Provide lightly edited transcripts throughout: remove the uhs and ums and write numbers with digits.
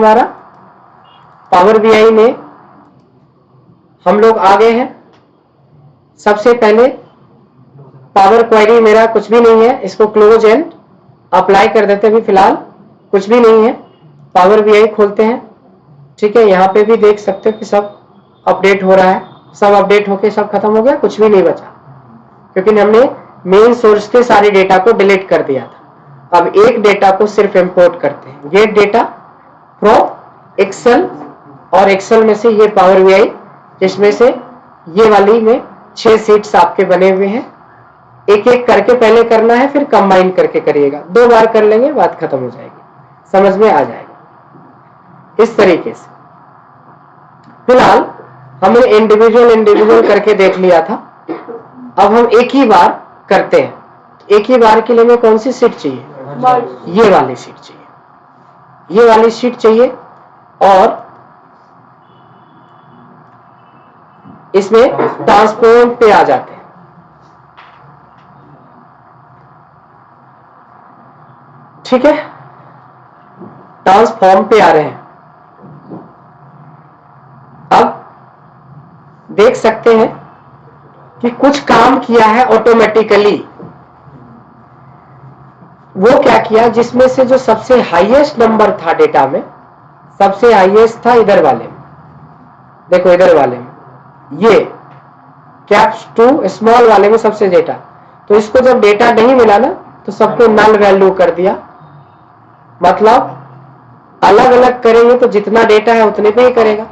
हमारा power BI में हम लोग आ गए हैं। सबसे पहले पावर क्वेरी मेरा कुछ भी नहीं है, इसको क्लोज एंड अप्लाई कर देते हैं। अभी फिलहाल कुछ भी नहीं है। पावर बीआई खोलते हैं, ठीक है। यहाँ पे भी देख सकते हो कि सब अपडेट हो रहा है, सब अपडेट होके सब खत्म हो गया, कुछ भी नहीं बचा, क्योंकि हमने मेन सोर्स के सारे डेटा को डिलीट कर दिया था। अब एक डेटा को सिर्फ इंपोर्ट करते हैं, गेट डेटा फ्रॉम एक्सेल, और एक्सेल में से ये पावर बीआई, जिसमें से ये वाली में 6 शीट्स आपके बने हुए हैं। एक एक करके पहले करना है, फिर कंबाइन करके करिएगा। 2 बार कर लेंगे, बात खत्म हो जाएगी, समझ में आ जाएगा। इस तरीके से फिलहाल हमने इंडिविजुअल करके देख लिया था। अब हम एक ही बार करते हैं। एक ही बार के लिए हमें कौन सी शीट चाहिए? ये वाली शीट चाहिए, ये वाली शीट चाहिए। और इसमें ट्रांसफॉर्म पे आ जाते हैं। ठीक है, ट्रांसफॉर्म पे आ रहे हैं। अब देख सकते हैं कि कुछ काम किया है ऑटोमेटिकली। वो क्या किया, जिसमें से जो सबसे हाईएस्ट नंबर था डेटा में, सबसे हाईएस्ट था इधर वाले में, देखो इधर वाले में, ये कैप्स 2 स्मॉल वाले में सबसे डेटा। तो इसको जब डेटा नहीं मिला ना, तो सबको नल वैल्यू कर दिया। मतलब अलग अलग करेंगे तो जितना डेटा है उतने पे ही करेगा।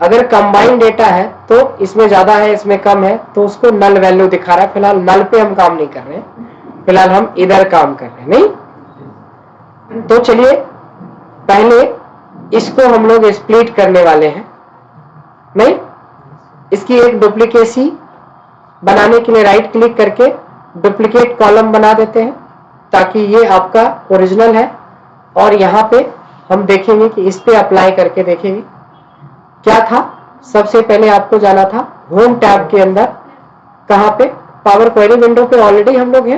अगर कंबाइन डेटा है तो इसमें ज्यादा है, इसमें कम है, तो उसको नल वैल्यू दिखा रहा है। फिलहाल नल पे हम काम नहीं कर रहे हैं, फिलहाल हम इधर काम कर रहे हैं। नहीं तो चलिए पहले इसको हम लोग स्प्लिट करने वाले हैं। नहीं, इसकी एक डुप्लीकेसी बनाने के लिए राइट क्लिक करके डुप्लीकेट कॉलम बना देते हैं, ताकि ये आपका ओरिजिनल है। और यहाँ पे हम देखेंगे कि इस पे अप्लाई करके देखेंगे क्या था। सबसे पहले आपको जाना था होम टैब के अंदर। कहाँ पे? पावर क्वेरी विंडो पे ऑलरेडी हम लोग हैं,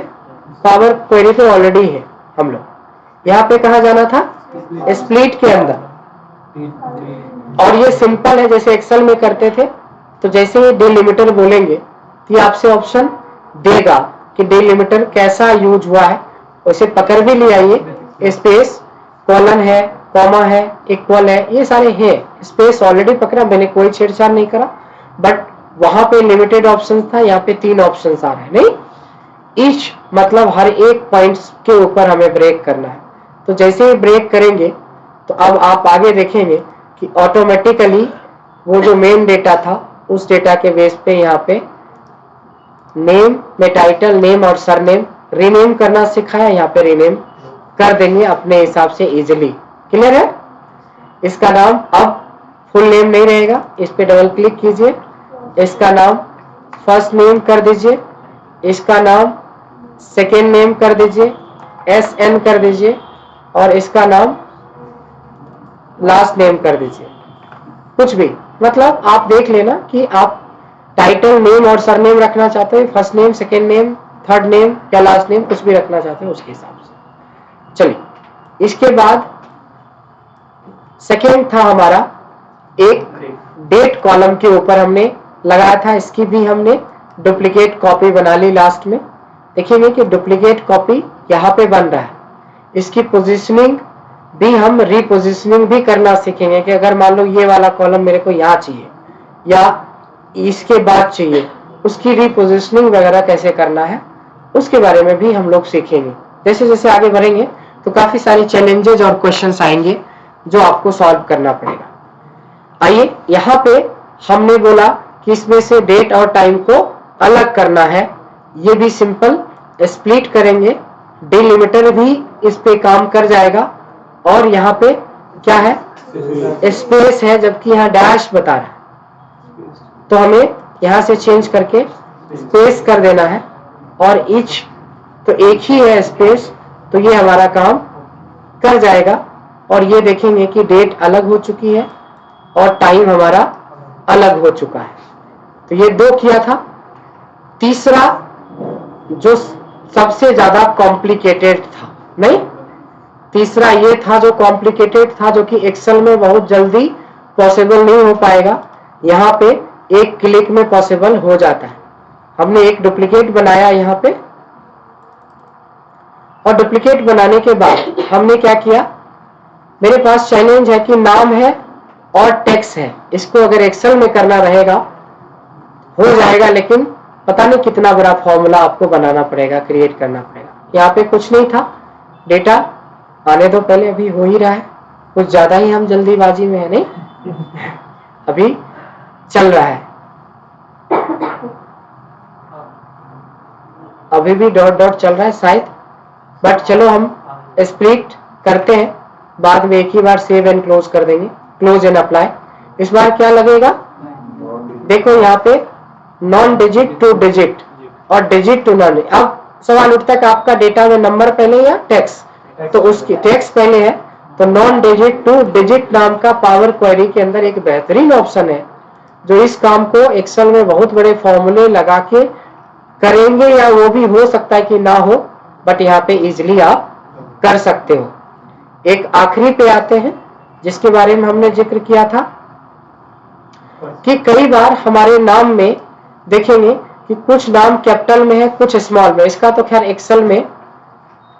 पावर क्वेरी पे ऑलरेडी है हम लोग। यहाँ पे कहाँ जाना था? स्प्लिट के अंदर। और ये सिंपल है, जैसे एक्सेल में करते थे। तो जैसे ये डिलिमिटर बोलेंगे तो ये आपसे ऑप्शन देगा कि डिलिमिटर कैसा यूज हुआ है। उसे पकड़ भी लिया, ये स्पेस, कॉलन है, कॉमा है, इक्वल है, ये सारे हैं। स्पेस ऑलरेडी पकड़ा, मैंने कोई छेड़छाड़ नहीं करा। बट वहां पे लिमिटेड ऑप्शन था, यहाँ पे 3 ऑप्शन आ रहे हैं। नहीं, ईच मतलब हर एक पॉइंट्स के ऊपर हमें ब्रेक करना है। तो जैसे ही ब्रेक करेंगे तो अब आप आगे देखेंगे कि ऑटोमेटिकली वो जो मेन डेटा था, उस डेटा के बेस पे यहाँ पे नेम में टाइटल, नेम और सरनेम रीनेम करना सिखाया। यहाँ पे रीनेम कर देंगे अपने हिसाब से इजीली। क्लियर है? इसका नाम अब फुल नेम नहीं रहेगा, इस पे डबल क्लिक कीजिए। इसका नाम फर्स्ट नेम कर दीजिए, इसका नाम सेकेंड नेम कर दीजिए, SN कर दीजिए, और इसका नाम लास्ट नेम कर दीजिए। कुछ भी, मतलब आप देख लेना कि आप टाइटल, नेम और सरनेम रखना चाहते हैं, first name, second name, third name या लास्ट नेम, कुछ भी रखना चाहते हैं उसके हिसाब से। चलिए, इसके बाद सेकेंड था हमारा एक डेट कॉलम के ऊपर हमने लगाया था। इसकी भी हमने डुप्लीकेट कॉपी बना ली लास्ट में। देखिए कि डुप्लीकेट कॉपी यहाँ पे बन रहा है। इसकी पोजीशनिंग भी हम रीपोजिशनिंग भी करना सीखेंगे कि अगर मान लो ये वाला कॉलम मेरे को यहाँ चाहिए या इसके बाद चाहिए, उसकी रीपोजिशनिंग वगैरह कैसे करना है उसके बारे में भी हम लोग सीखेंगे। जैसे जैसे आगे बढ़ेंगे तो काफी सारी चैलेंजेस और क्वेश्चंस आएंगे जो आपको सॉल्व करना पड़ेगा। आइए, यहाँ पे हमने बोला कि इसमें से डेट और टाइम को अलग करना है। ये भी सिंपल, स्प्लिट करेंगे, डिलिमिटर भी इस पे काम कर जाएगा। और यहाँ पे क्या है? स्पेस है, जबकि यहाँ डैश बता रहा है, तो हमें यहाँ से चेंज करके स्पेस कर देना है। और ईच तो एक ही है स्पेस, तो ये हमारा काम कर जाएगा। और ये देखेंगे कि डेट अलग हो चुकी है और टाइम हमारा अलग हो चुका है। तो ये 2 किया था। तीसरा जो सबसे ज्यादा कॉम्प्लिकेटेड था, नहीं, तीसरा ये था जो कॉम्प्लिकेटेड था, जो कि एक्सेल में बहुत जल्दी पॉसिबल नहीं हो पाएगा, यहाँ पे एक क्लिक में पॉसिबल हो जाता है। हमने एक डुप्लीकेट बनाया यहाँ पे, और डुप्लीकेट बनाने के बाद हमने क्या किया, मेरे पास चैलेंज है कि नाम है और टेक्स्ट है, इसको अगर एक्सेल में करना रहेगा हो जाएगा, लेकिन पता नहीं कितना बड़ा फॉर्मूला आपको बनाना पड़ेगा, क्रिएट करना पड़ेगा। यहाँ पे कुछ नहीं था, डेटा आने दो पहले, अभी हो ही रहा है, कुछ ज्यादा ही हम जल्दीबाजी में है, नहीं अभी चल रहा है, अभी भी डॉट डॉट चल रहा है शायद, बट चलो हम स्प्लिट करते हैं, बाद में एक ही बार सेव एंड क्लोज कर देंगे, क्लोज एंड अप्लाई। इस बार क्या लगेगा, देखो यहाँ पे नॉन डिजिट टू डिजिट और डिजिट टू नॉन। अब सवाल उठता है कि आपका डेटा में नंबर पहले या टेक्स्ट, तो उसकी टेक्स्ट पहले है, तो नॉन डिजिट टू डिजिट नाम का पावर क्वेरी के अंदर एक बेहतरीन ऑप्शन है, जो इस काम को एक्सेल में बहुत बड़े फॉर्मूले लगा के करेंगे, या वो भी हो सकता है कि ना हो, बट यहाँ पे इजिली आप कर सकते हो। एक आखिरी पे आते हैं जिसके बारे में हमने जिक्र किया था कि कई बार हमारे नाम में देखेंगे कि कुछ नाम कैपिटल में है, कुछ स्मॉल में। इसका तो खैर एक्सेल में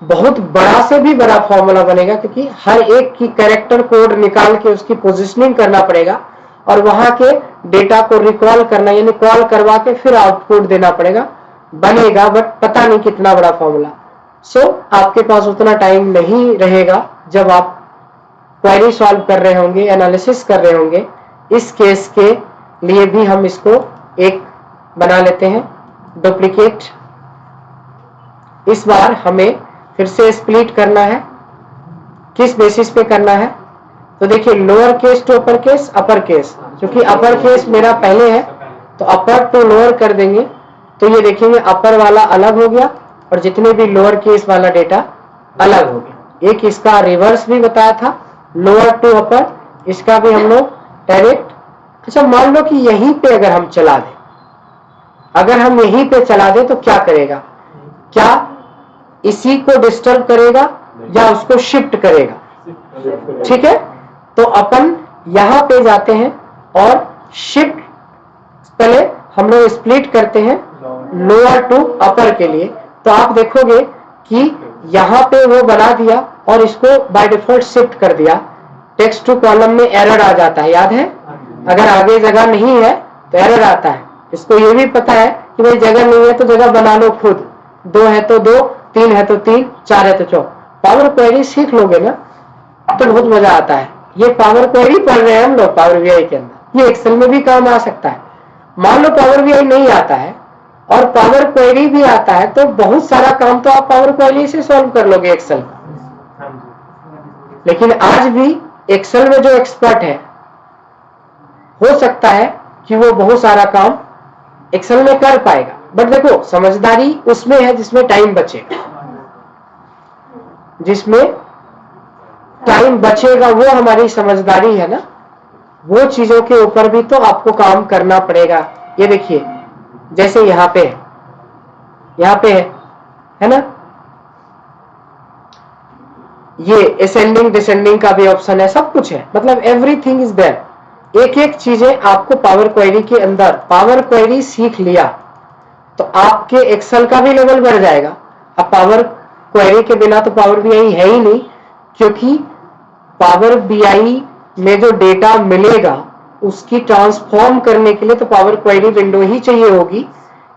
बहुत बड़ा से भी बड़ा फॉर्मूला बनेगा, क्योंकि हर एक की कैरेक्टर कोड निकाल के उसकी पोजीशनिंग करना पड़ेगा और वहां के डेटा को रिकॉल करना, यानी कॉल करवा के फिर आउटपुट देना पड़ेगा, बनेगा, बट पता नहीं कितना बड़ा फॉर्मूला। सो आपके पास उतना टाइम नहीं रहेगा जब आप क्वेरी सॉल्व कर रहे होंगे, एनालिसिस कर रहे होंगे। इस केस के लिए भी हम इसको एक बना लेते हैं डुप्लीकेट। इस बार हमें फिर से स्प्लिट करना है, किस बेसिस पे करना है, तो देखिए lower case to upper case, upper case, क्योंकि अपर केस मेरा पहले है तो अपर टू लोअर कर देंगे, तो ये देखेंगे अपर वाला अलग हो गया और जितने भी लोअर केस वाला डेटा अलग हो गया। एक इसका रिवर्स भी बताया था, लोअर टू अपर, इसका भी हम लोग डायरेक्ट। अच्छा मान लो कि यहीं पे अगर हम चला दें, अगर हम यहीं पे चला दें तो क्या करेगा, क्या इसी को डिस्टर्ब करेगा या उसको शिफ्ट करेगा? ठीक है, तो अपन यहां पे जाते हैं और शिफ्ट, पहले हम लोग स्प्लिट करते हैं लोअर टू अपर के लिए, तो आप देखोगे कि यहां पे वो बना दिया और इसको बाय डिफॉल्ट शिफ्ट कर दिया। टेक्स्ट टू कॉलम में एरर आ जाता है, याद है, अगर आगे जगह नहीं है तो एरर आता है। इसको ये भी पता है कि भाई जगह नहीं है तो जगह बना लो खुद, 2 है तो 2, 3 है तो 3, 4 है तो 4। पावर क्वेरी सीख लोगे ना तो बहुत मजा आता है। ये पावर क्वेरी पढ़ रहे हैं हम लोग पावर बीआई के अंदर, ये एक्सेल में भी काम आ सकता है। मान लो पावर बीआई नहीं आता है और पावर क्वेरी भी आता है, तो बहुत सारा काम तो आप पावर क्वेरी से सॉल्व कर लोगे एक्सेल का। लेकिन आज भी एक्सेल में जो एक्सपर्ट है, हो सकता है कि वो बहुत सारा काम एक्सेल में कर पाएगा, बट देखो समझदारी उसमें है जिसमें टाइम बचेगा, जिसमें टाइम बचेगा वो हमारी समझदारी है ना, वो चीजों के ऊपर भी तो आपको काम करना पड़ेगा। ये देखिए जैसे यहाँ पे है ना, ये असेंडिंग डिसेंडिंग का भी ऑप्शन है, सब कुछ है, मतलब एवरीथिंग इज देयर। एक एक चीजें आपको पावर क्वेरी के अंदर, पावर क्वेरी सीख लिया तो आपके एक्सेल का भी लेवल बढ़ जाएगा। अब पावर क्वेरी के बिना तो पावर बीआई है ही नहीं, क्योंकि पावर बीआई में जो डेटा मिलेगा उसकी ट्रांसफॉर्म करने के लिए तो पावर क्वेरी विंडो ही चाहिए होगी।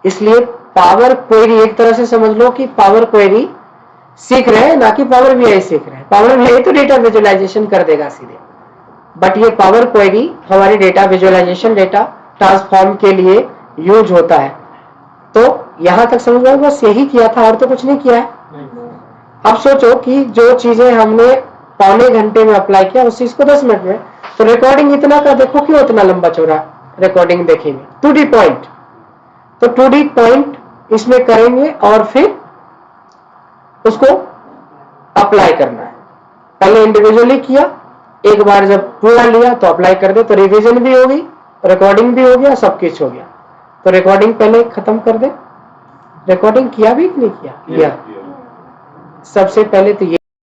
इसलिए पावर क्वेरी एक तरह से समझ लो कि पावर क्वेरी सीख रहे हैं, ना कि पावर बीआई सीख रहे हैं। पावर बीआई तो डेटा विजुअलाइजेशन कर देगा सीधे, बट ये पावर क्वेरी हमारी डेटा विजुअलाइजेशन, डेटा ट्रांसफॉर्म के लिए यूज होता है। तो यहां तक समझ लो बस यही किया था और तो कुछ नहीं किया है। अब सोचो कि जो चीजें हमने पौने घंटे में अप्लाई किया उस चीज को 10 मिनट में, तो रिकॉर्डिंग इतना का देखो क्यों इतना लंबा चौड़ा रिकॉर्डिंग देखेंगे। 2D पॉइंट, तो 2D पॉइंट इसमें करेंगे और फिर उसको अप्लाई करना है। पहले इंडिविजुअली किया, एक बार जब पूरा लिया तो अप्लाई कर दे, तो रिवीजन भी हो गई, रिकॉर्डिंग भी हो गया, सब कुछ हो गया। तो रिकॉर्डिंग पहले खत्म कर दे। रिकॉर्डिंग किया भी नहीं किया? सबसे पहले तो ये